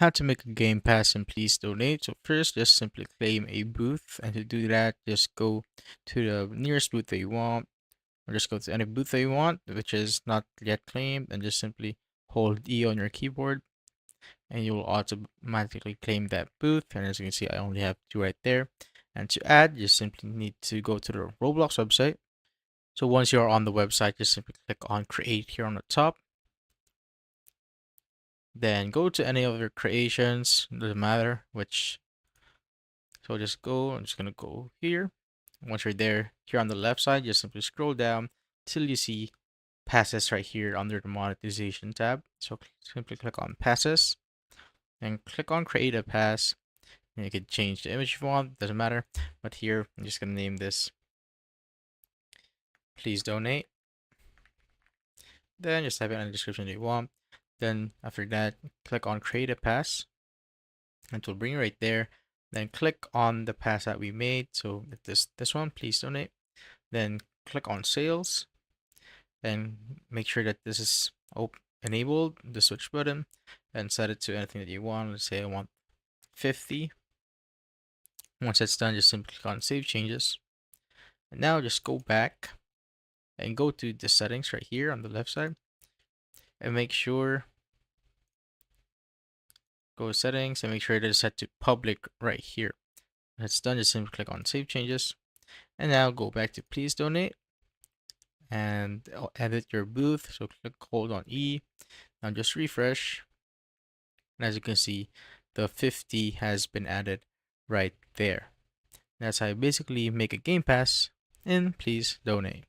How to make a game pass and please donate. So first, just simply claim a booth, and to do that, just go to the nearest booth that you want, or just go to any booth that you want, which is not yet claimed, and just simply hold E on your keyboard, and you will automatically claim that booth. And as you can see, I only have two right there. And to add, you simply need to go to the Roblox website. So once you're on the website, just simply click on create here on the top. Then go to any of your creations, doesn't matter which. So just go, I'm just gonna go here. Once you're there, here on the left side, just simply scroll down till you see passes right here under the monetization tab. So simply click on passes and click on create a pass. And you can change the image if you want, doesn't matter. But here, I'm just gonna name this please donate. Then just type it in the description that you want. Then after that, click on create a pass and it will bring you right there. Then click on the pass that we made. So this one, please donate. Then click on sales and make sure that this is enabled, the switch button, and set it to anything that you want. Let's say I want 50. Once that's done, just simply click on save changes. And now just go back and go to the settings right here on the left side and make sure go to settings and make sure it is set to public right here. When it's done, just simply click on save changes. And now go back to please donate and edit your booth. So hold on E. Now just refresh. And as you can see, the 50 has been added right there. That's how you basically make a game pass and please donate.